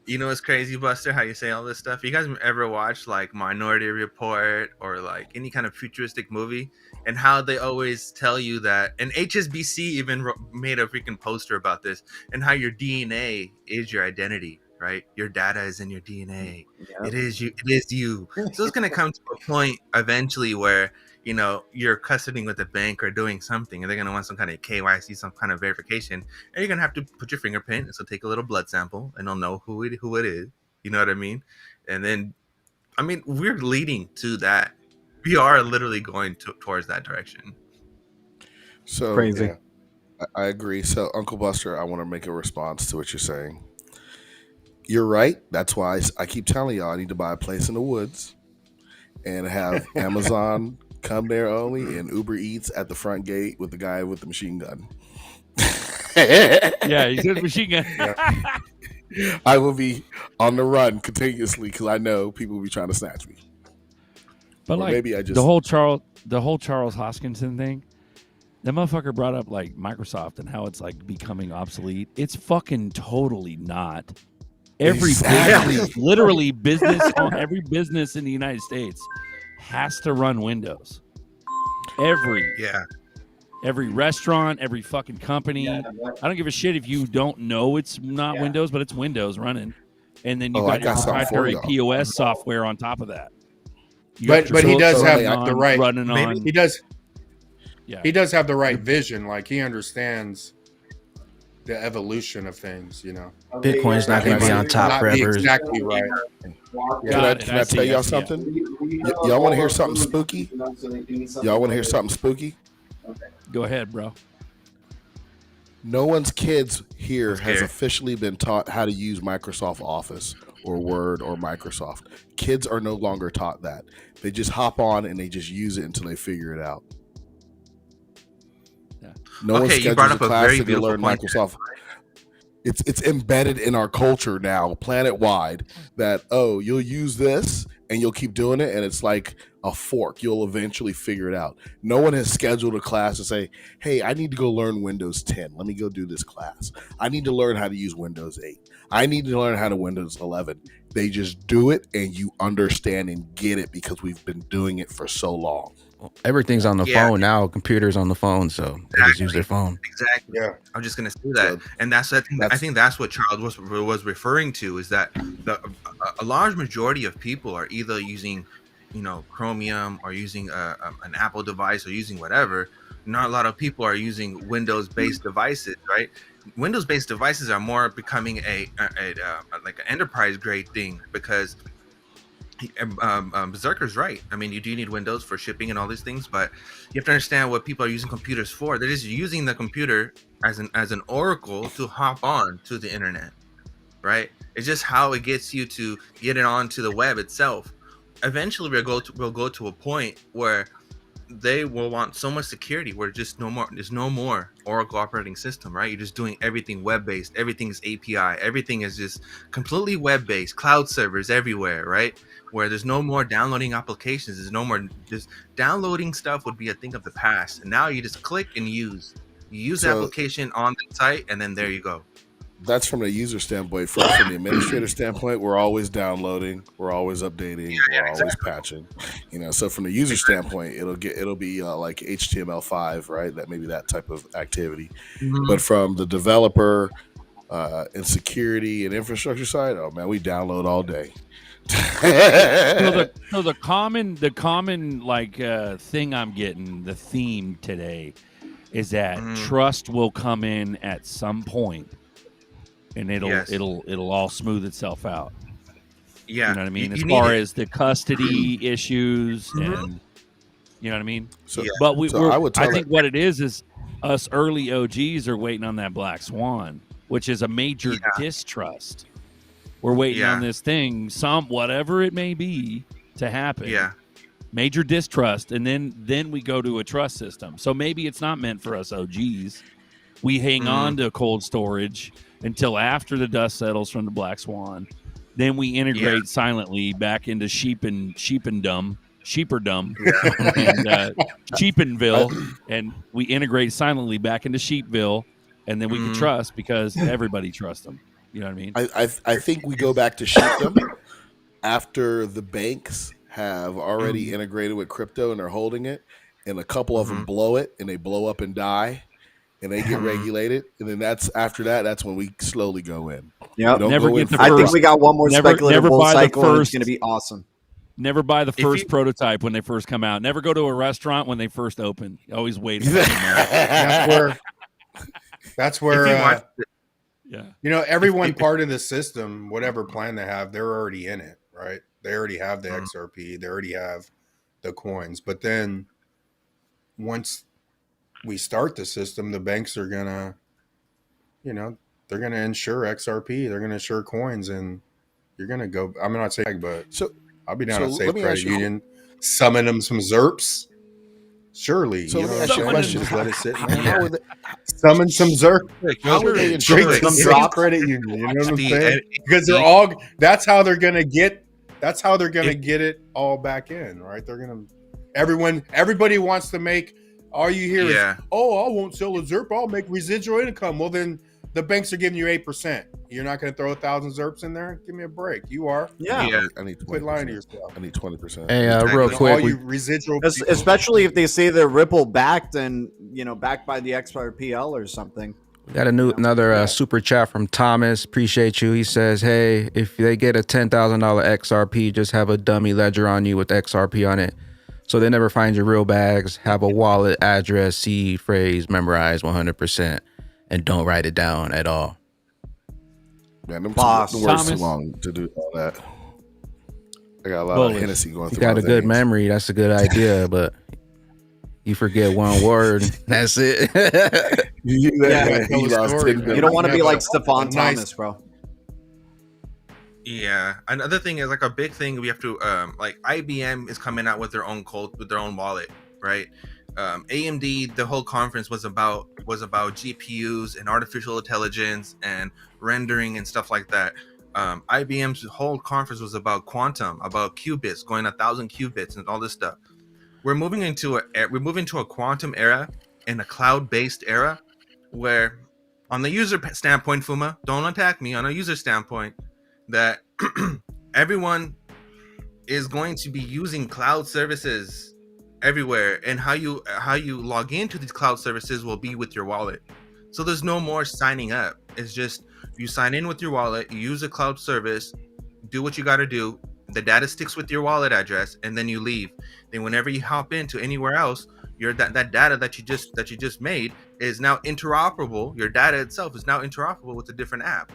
You know what's crazy, Buster? How you say all this stuff? You guys ever watch like Minority Report or like any kind of futuristic movie, and how they always tell you that? And HSBC even made a freaking poster about this, and how your DNA is your identity. Right, your data is in your DNA. Yep. It is you. It is you. So it's gonna come to a point eventually where you're custodying with a bank or doing something, and they're gonna want some kind of KYC, some kind of verification, and you're gonna have to put your fingerprint. And so take a little blood sample, and they'll know who it is. You know what I mean? And then, I mean, we're leading to that. We are literally going towards that direction. So crazy. Yeah, I agree. So Uncle Buster, I want to make a response to what you're saying. You're right. That's why I keep telling y'all I need to buy a place in the woods and have Amazon come there only and Uber Eats at the front gate with the guy with the machine gun. Yeah, he said machine gun. Yeah. I will be on the run continuously because I know people will be trying to snatch me. But or like maybe I just the whole Charles Hoskinson thing, that motherfucker brought up like Microsoft and how it's like becoming obsolete. It's fucking totally not. Every business, literally every business in the United States has to run Windows. Every restaurant, every fucking company. I don't give a shit if you don't know it's not Windows, but it's Windows running. And then you got your proprietary POS software on top of that. But he does have the right running on. He does. Yeah. He does have the right vision. Like he understands the evolution of things, Bitcoin's not going to be on top forever. Exactly right. Can I tell y'all something? Y'all want to hear something spooky? Y'all want to hear something spooky? Go ahead, bro. No one's kids here has officially been taught how to use Microsoft Office or Word or Microsoft. Kids are no longer taught that. They just hop on and they just use it until they figure it out. No one schedules a class to learn Microsoft. It's embedded in our culture now, planet-wide, that, you'll use this and you'll keep doing it, and it's like a fork. You'll eventually figure it out. No one has scheduled a class to say, hey, I need to go learn Windows 10. Let me go do this class. I need to learn how to use Windows 8. I need to learn how to Windows 11. They just do it, and you understand and get it because we've been doing it for so long. Everything's on the phone now. Computers on the phone, so they just use their phone. Exactly. Yeah. I'm just gonna say that, and I think that's what Charles was referring to, is that a large majority of people are either using, Chromium or using an Apple device or using whatever. Not a lot of people are using Windows-based devices, right? Windows-based devices are more becoming a like an enterprise-grade thing because. Berserker's right. I mean, you do need Windows for shipping and all these things, but you have to understand what people are using computers for. They're just using the computer as an oracle to hop on to the internet, right? It's just how it gets you to get it onto the web itself. Eventually, we'll go to a point where they will want so much security where there's no more Oracle operating system, right? You're just doing everything web-based. Everything is API. Everything is just completely web-based. Cloud servers everywhere, right? Where there's no more downloading applications. There's no more just downloading stuff would be a thing of the past. And now you just click and use. You use the application on the site, and then there you go. that's from the user standpoint. From the administrator standpoint, we're always downloading, we're always updating, we're always patching. So from the user standpoint, it'll be like HTML5, right? That type of activity. Mhm. But from the developer and security and infrastructure side, oh man, we download all day. So the common like thing I'm getting, the theme today, is that trust will come in at some point, and it'll all smooth itself out. Yeah, you know what I mean. you As need far it. as the custody issues, and you know what I mean. So, But I think what it is us early OGs are waiting on that black swan, which is a major distrust. We're waiting on this thing, whatever it may be, to happen. Yeah. Major distrust, and then we go to a trust system. So maybe it's not meant for us OGs. We hang on to cold storage until after the dust settles from the black swan. Then we integrate silently back into sheependom, and Sheepenville, and we integrate silently back into Sheepville, and then we can trust because everybody trusts them. You know what I mean? I think we go back to sheepdom after the banks have already integrated with crypto and they're holding it, and a couple of them blow it and they blow up and die, and they get regulated, and then that's when we slowly go in. Yeah, I think we got one more speculative bull cycle, and it's going to be awesome. Never buy the first prototype when they first come out. Never go to a restaurant when they first open. Always wait. That's where everyone part of the system, whatever plan they have, they're already in it, right? They already have the XRP, they already have the coins. But then once we start the system, the banks are gonna, they're gonna insure XRP, they're gonna insure coins, and you're gonna go. I'm not saying, but I'll be down to Safe Credit Union, summon them some ZERPs. Surely, so let me ask you a question. Just let it sit. Summon some ZERP. How would they Drink some Safe Credit Union. You know what I'm saying? Because they're all. That's how they're gonna get. That's how they're gonna get it all back in, right? They're gonna. Everybody wants to make. All you hear is, I won't sell a ZERP. I'll make residual income. Well, then the banks are giving you 8%. You're not going to throw 1,000 ZERPs in there? Give me a break. You are. Yeah. I need 20%. Quit lying to yourself. I need 20%. Hey, real quick, all you residual people. Especially if they say they're Ripple backed and backed by the XRPL or something. We got another super chat from Thomas. Appreciate you. He says, hey, if they get a $10,000 XRP, just have a dummy ledger on you with XRP on it. So they never find your real bags. Have a wallet, address, seed, phrase, memorized 100%, and don't write it down at all. Man, them words too long to do all that. I got a lot of Hennessy going through. You got a good memory. That's a good idea, but you forget one word. That's it. You don't want to be like Stephon Thomas, bro. Yeah. Another thing is like a big thing we have to like IBM is coming out with their own wallet, right? AMD, the whole conference was about GPUs and artificial intelligence and rendering and stuff like that. IBM's whole conference was about quantum, about qubits, going 1,000 qubits and all this stuff. We're moving into a quantum era and a cloud-based era where, on the user standpoint, Fuma, don't attack me. On a user standpoint, that everyone is going to be using cloud services everywhere, and how you log into these cloud services will be with your wallet. So there's no more signing up. It's just you sign in with your wallet, you use a cloud service, do what you got to do. The data sticks with your wallet address, and then you leave. Then whenever you hop into anywhere else, that data that you just made is now interoperable. Your data itself is now interoperable with a different app.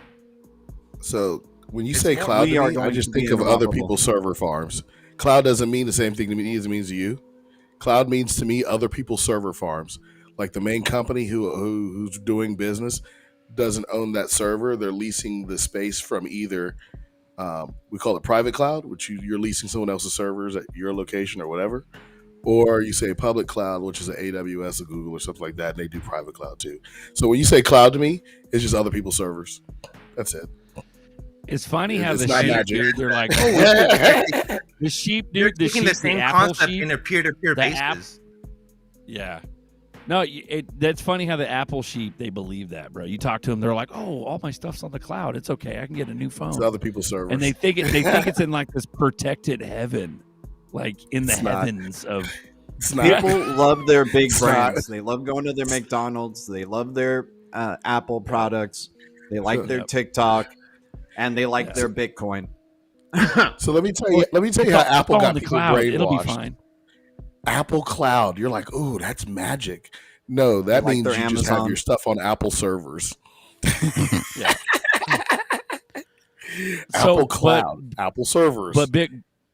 So when you say cloud to me, I just think of other people's server farms. Cloud doesn't mean the same thing to me as it means to you. Cloud means to me other people's server farms. Like the main company who's doing business doesn't own that server. They're leasing the space from either we call it private cloud, which you're leasing someone else's servers at your location or whatever, or you say public cloud, which is an AWS or Google or something like that, and they do private cloud too. So when you say cloud to me, it's just other people's servers. That's it. It's funny how the sheep, dude, they're like, the sheep, dude, the sheep, the same concept in a peer-to-peer basis. Yeah. No, that's funny how the Apple sheep, they believe that, bro. You talk to them, they're like, "Oh, all my stuff's on the cloud. It's okay. I can get a new phone." It's other people's servers. And they think it's in like this protected heaven, like in the heavens of. People love their big brands. They love going to their McDonald's. They love their Apple products. They like their TikTok, and they like their Bitcoin. So let me tell you how Apple got the people cloud. brainwashed. It'll be fine. Apple Cloud. You're like, ooh, that's magic. No, that means you Amazon. just have your stuff on Apple servers. Yeah. Apple Cloud, Apple servers. But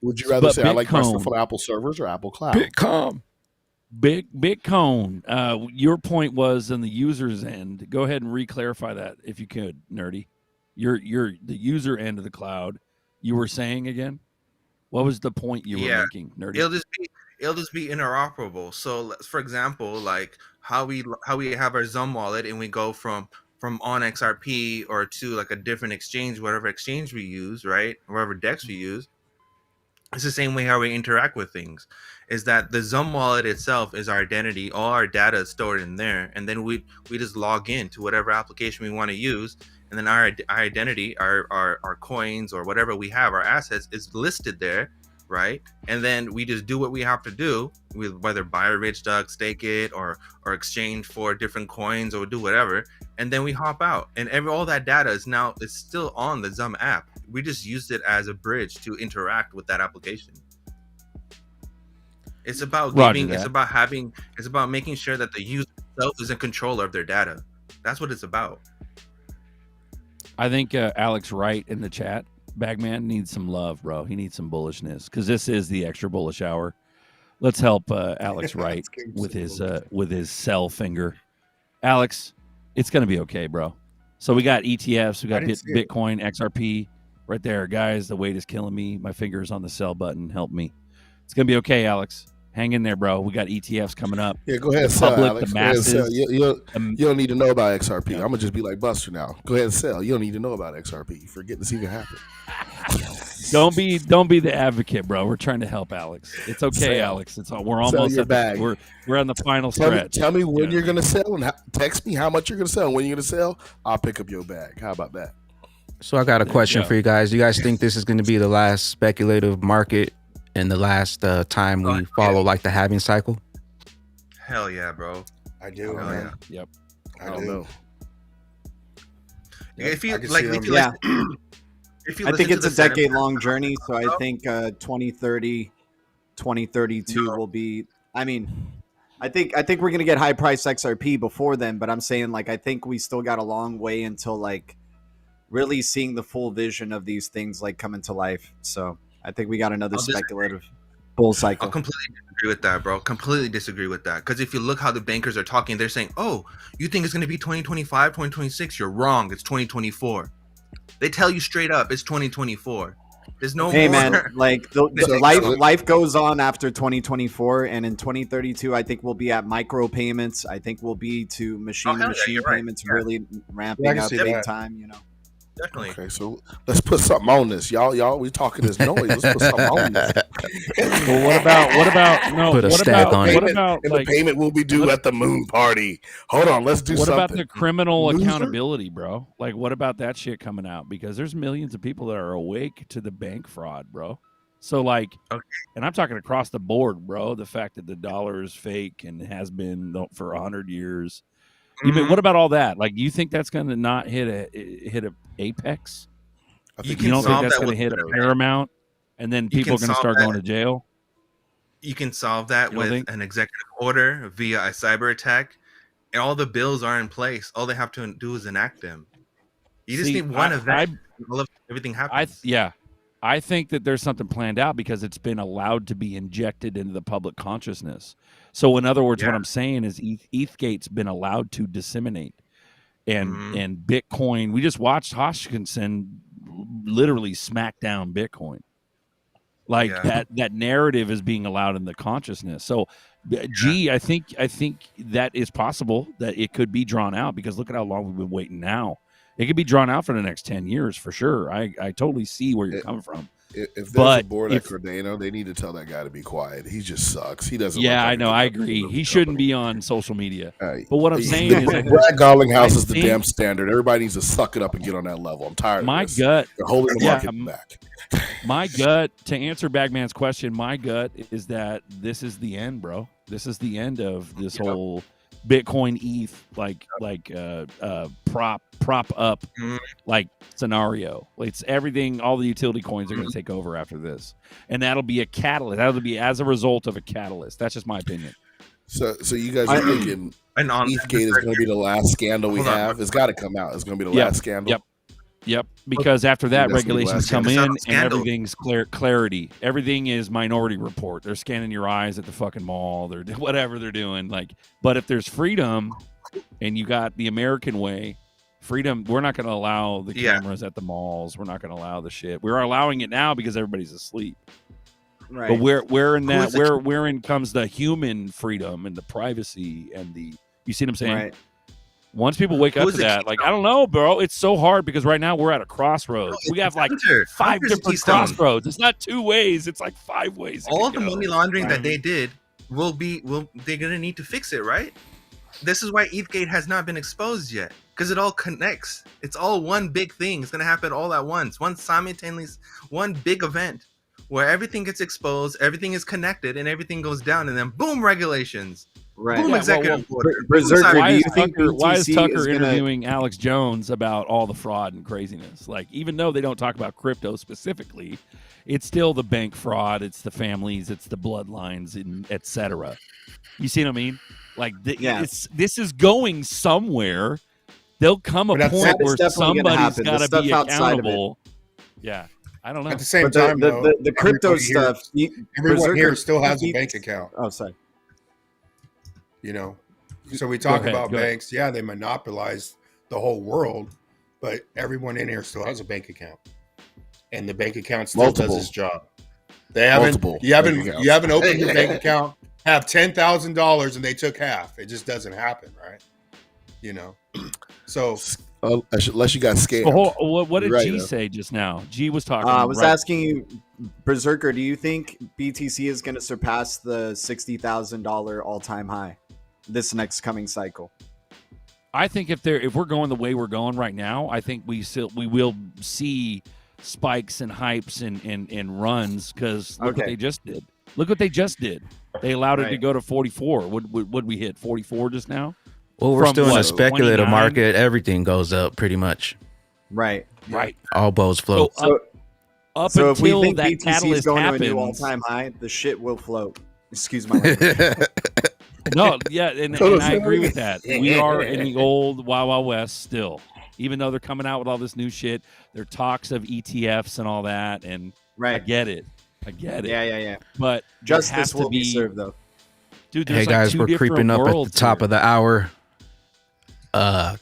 would you rather say I like my Bitcoin. stuff on Apple servers or Apple Cloud? Bitcoin. Your point was on the user's end. Go ahead and re-clarify that if you could, Nerdy. You're the user end of the cloud. You were saying again? What was the point you were making, Nerdy? It'll just be interoperable. So, for example, like how we have our Zum wallet and we go from on XRP or to like a different exchange, whatever exchange we use, right? Whatever DEX we use. It's the same way how we interact with things. Is that the Zum wallet itself is our identity. All our data is stored in there, and then we just log in to whatever application we want to use, and then our identity, our coins or whatever we have, our assets is listed there, right? And then we just do what we have to do, with whether buy a rich duck, stake it, or exchange for different coins or do whatever, and then we hop out, and all that data is still on the Zum app. We just used it as a bridge to interact with that application. It's about giving. It's about making sure that the user itself is in control of their data. That's what it's about. I think Alex Wright in the chat, Bagman, needs some love, bro. He needs some bullishness because this is the extra bullish hour. Let's help Alex Wright with his cell finger. Alex, it's gonna be okay, bro. So we got ETFs, we got Bitcoin, XRP, right there, guys. The weight is killing me. My finger is on the sell button. Help me. It's gonna be okay, Alex. Hang in there, bro. We got ETFs coming up. Yeah, go ahead and sell, Alex. The masses. Go ahead and sell. You don't need to know about XRP. I'm gonna just be like Buster now. Go ahead and sell. You don't need to know about XRP. Forget this even happened. Don't be the advocate, bro. We're trying to help Alex. It's okay, Alex. We're almost at bag. We're on the final stretch. Tell me when you're gonna sell and text me how much you're gonna sell. And when you're gonna sell, I'll pick up your bag. How about that? So I got a question for you guys. Do you guys think this is going to be the last speculative market and the last time we follow like the halving cycle? Hell yeah, bro. I do. Hell yeah. Yep. I don't know. If you I think it's a decade-long journey, so I think 2030, 2032 will be. I mean, I think we're gonna get high-priced XRP before then, but I'm saying like I think we still got a long way until like really seeing the full vision of these things like come into life. So I think we got another speculative bull cycle. I'll completely disagree with that, bro. Completely disagree with that. Because if you look how the bankers are talking, they're saying, oh, you think it's going to be 2025, 2026? You're wrong. It's 2024. They tell you straight up it's 2024. There's no hey, more. man, like life goes on after 2024. And in 2032, I think we'll be at micro payments. I think we'll be to machine-to-machine payments really ramping up big time, you know. Definitely. Okay, so let's put something on this, y'all. We talking this noise. Let's put something on this. Well, what about put a stack on it? What about the payment will be due at the moon party? Hold on, let's do something. What about the criminal accountability, bro? Like, what about that shit coming out? Because there's millions of people that are awake to the bank fraud, bro. So, like, and I'm talking across the board, bro. The fact that the dollar is fake and has been for 100 years. Mm-hmm. What about all that? Like, you think that's going to not hit a apex? You don't think that's going to hit a paramount, and then people are going to start going to jail? You can solve that with an executive order via a cyber attack, and all the bills are in place. All they have to do is enact them. You just need one event. Everything happens. I think that there's something planned out because it's been allowed to be injected into the public consciousness. So in other words, what I'm saying is Ethgate's been allowed to disseminate. And Bitcoin, we just watched Hoskinson literally smack down Bitcoin. Like that narrative is being allowed in the consciousness. So I think that is possible that it could be drawn out because look at how long we've been waiting now. It could be drawn out for the next 10 years for sure. I totally see where you're coming from. If there's But a board at Cardano, they need to tell that guy to be quiet. He just sucks. He doesn't. Yeah, look like I a know. good I agree. company. He shouldn't be on social media. But what I'm saying is, Brad Garlinghouse is the damn standard. Everybody needs to suck it up and get on that level. I'm tired of this. Gut. They're holding the market back. My gut, to answer Bagman's question, my gut is that this is the end, bro. This is the end of this whole Bitcoin ETH prop up like scenario. It's everything. All the utility coins are going to take over after this, and that'll be a catalyst. That'll be as a result of a catalyst. That's just my opinion. So you guys are thinking Ethgate is going to be the last scandal we have? It's got to come out. It's going to be the last scandal. Yep. Because after that, regulations come in and everything's clarity. Everything is Minority Report. They're scanning your eyes at the fucking mall. They're whatever they're doing. But if there's freedom, and you got the American way, freedom. We're not going to allow the cameras at the malls. We're not going to allow the shit. We're allowing it now because everybody's asleep. Right. But wherein comes the human freedom and the privacy and the. You see what I'm saying? Right. Once people wake up to that, I don't know, bro. It's so hard because right now we're at a crossroads. We have 5 different crossroads. It's not 2 ways. It's 5 ways. All the money laundering that they did they're gonna need to fix it, right? This is why Ethgate has not been exposed yet, because it all connects. It's all one big thing. It's gonna happen all at once, one simultaneous, one big event where everything gets exposed, everything is connected, and everything goes down, and then boom, regulations. Right. Boom, executive order. Berserker, why do you is think Tucker, why is Tucker is interviewing Alex Jones about all the fraud and craziness? Even though they don't talk about crypto specifically, it's still the bank fraud, it's the families, it's the bloodlines, and etc. You see what I mean? This is going somewhere. There'll come a point where somebody's got to be accountable. Yeah. I don't know. At the same time, the crypto stuff. Everyone here still has a bank account. Oh, sorry. So we talk about banks. Yeah, they monopolize the whole world, but everyone in here still has a bank account, and the bank account still does its job. They haven't. You haven't opened your bank account, have $10,000, and they took half. It just doesn't happen, right? So unless you got scammed. What did G say just now? G was talking. I was asking you, Berserker. Do you think BTC is going to surpass the $60,000 all-time high this next coming cycle? I think if we're going the way we're going right now, I think we will see spikes and hypes and runs, because look what they just did. Look what they just did. They allowed it to go to 44. Would we hit 44 just now? Well, we're still in a speculative market. Everything goes up pretty much. Right. All boats float. So until if we think that BTC catalyst is going happens, to a new all-time high, the shit will float. Excuse my language. No, yeah, and I agree with that. We are in the old Wild Wild West still. Even though they're coming out with all this new shit, there are talks of ETFs and all that, and I get it. Yeah. But justice will be served, though. Dude, hey guys, we're creeping up at the top of the hour.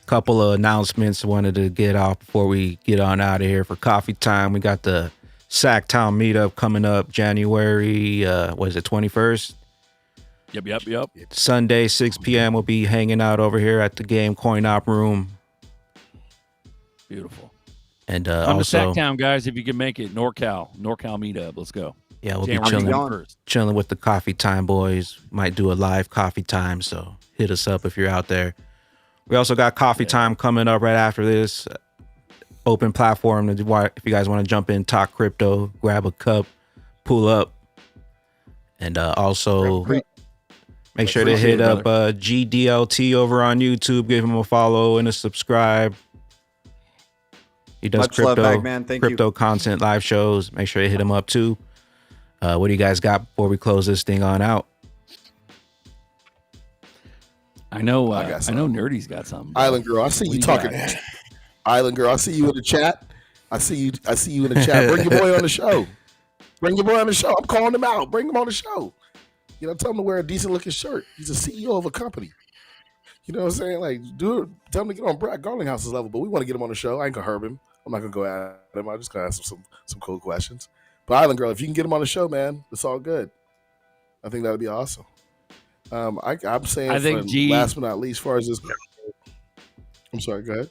Couple of announcements I wanted to get off before we get on out of here for coffee time. We got the Sacktown meetup coming up January 21st? Yep. Sunday, 6 p.m. We'll be hanging out over here at the Game Coin Op Room. Beautiful. And come also to Sacktown, guys, if you can make it. NorCal meetup. Let's go. Yeah, we'll be chilling with the Coffee Time boys. Might do a live coffee time, so hit us up if you're out there. We also got Coffee Time coming up right after this. Open platform if you guys want to jump in, talk crypto, grab a cup, pull up, and also make sure to hit up GDLT over on YouTube. Give him a follow and a subscribe. He does crypto content, live shows. Make sure to hit him up too. What do you guys got before we close this thing on out? I know Nerdy's got something. Island Girl, I see you talking. Island Girl, I see you in the chat. I see you in the chat. Bring your boy on the show. I'm calling him out. Bring him on the show. Tell him to wear a decent looking shirt. He's a CEO of a company. You know what I'm saying? Tell him to get on Brad Garlinghouse's level, but we want to get him on the show. I ain't gonna herb him. I'm not gonna go at him. I'm just gonna ask him some cool questions. But Island Girl, if you can get him on the show, man, it's all good. I think that would be awesome. I'm saying, last but not least, as far as this, I'm sorry. Go ahead.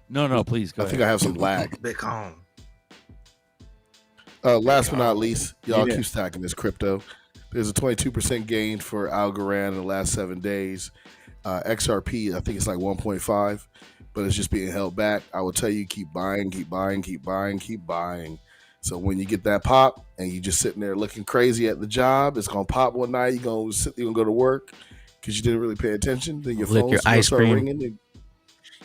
No, please go ahead. I think I have some lag. Big home. Last but not least, y'all keep stacking this crypto. There's a 22% gain for Algorand in the last 7 days. XRP, I think it's like 1.5, but it's just being held back. I will tell you, keep buying, keep buying, keep buying, keep buying. So when you get that pop and you just sitting there looking crazy at the job, it's gonna pop one night. You're gonna go to work because you didn't really pay attention. Then your phone's gonna start ringing. And,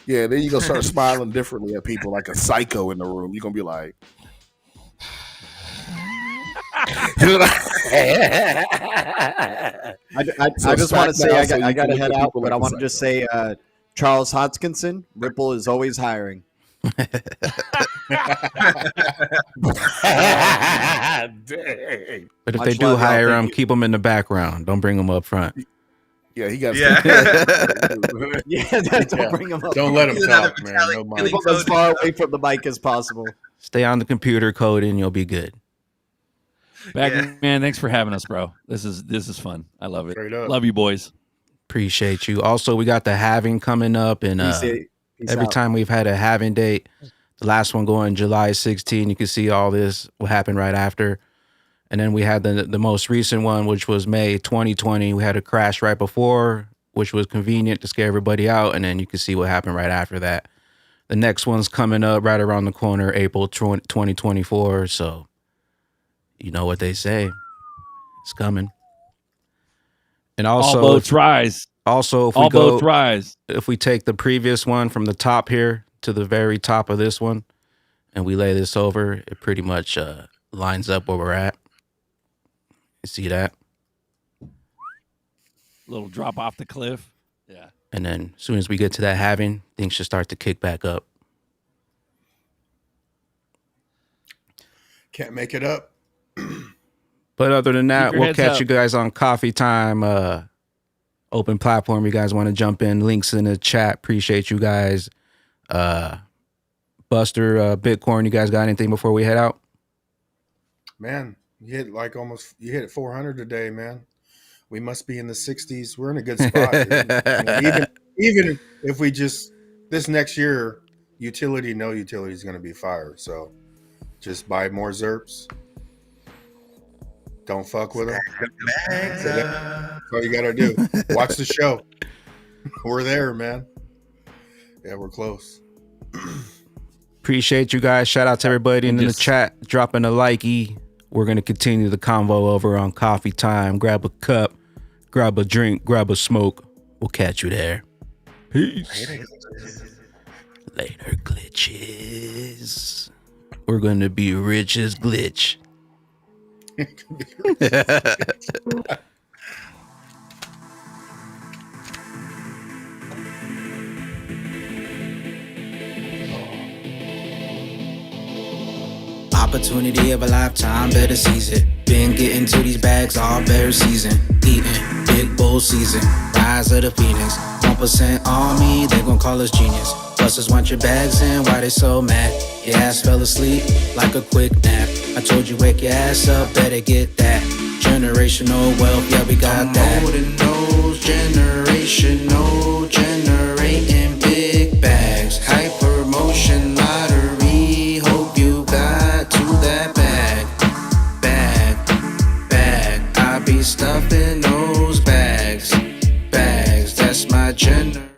then you're gonna start smiling differently at people like a psycho in the room. You're gonna be like, I just want to say I got to head out, but I want to just say Charles Hodgkinson, Ripple is always hiring. But if they do hire him, keep him in the background. Don't bring him up front. Yeah, he got. Don't bring him up. Don't let him talk, man. No keep him as far away from the mic as possible. Stay on the computer, code, and you'll be good. Man, thanks for having us, bro. This is fun. I love it. Love you, boys. Appreciate you. Also, we got the halving coming up, and every time we've had a halving date, the last one going July 16, you can see all this will happen right after. And then we had the most recent one, which was May 2020. We had a crash right before, which was convenient to scare everybody out, and then you can see what happened right after that. The next one's coming up right around the corner, April 2024. So you know what they say. It's coming. And also, all boats rise. Also, if boats rise. If we take the previous one from the top here to the very top of this one, and we lay this over, it pretty much lines up where we're at. You see that? Little drop off the cliff. Yeah. And then as soon as we get to that halving, things should start to kick back up. Can't make it up. But other than that, we'll catch you guys on Coffee Time. Open platform. You guys want to jump in? Links in the chat. Appreciate you guys. Buster, Bitcoin, you guys got anything before we head out? Man, you hit 400 today, man. We must be in the 60s. We're in a good spot. even if we just this next year, no utility is going to be fire. So just buy more ZERPs. Don't fuck with them. That's all you gotta do. Watch the show. We're there, man. Yeah, we're close. Appreciate you guys. Shout out to everybody in the chat dropping a likey. We're gonna continue the convo over on Coffee Time. Grab a cup, grab a drink, grab a smoke. We'll catch you there. Peace. Later, glitches. We're gonna be rich as glitch. Opportunity of a lifetime, better seize it. Been getting to these bags all bear season. Eating big bull season. Rise of the phoenix. 1% on me, they gon' call us genius. Busters want your bags in, why they so mad? Your ass fell asleep like a quick nap. I told you wake your ass up, better get that. Generational wealth, yeah, we got that. More than those, generational, generating big bags. Hyper motion lottery, hope you got to that bag. Bag, I be stuffing those bags. That's my gener.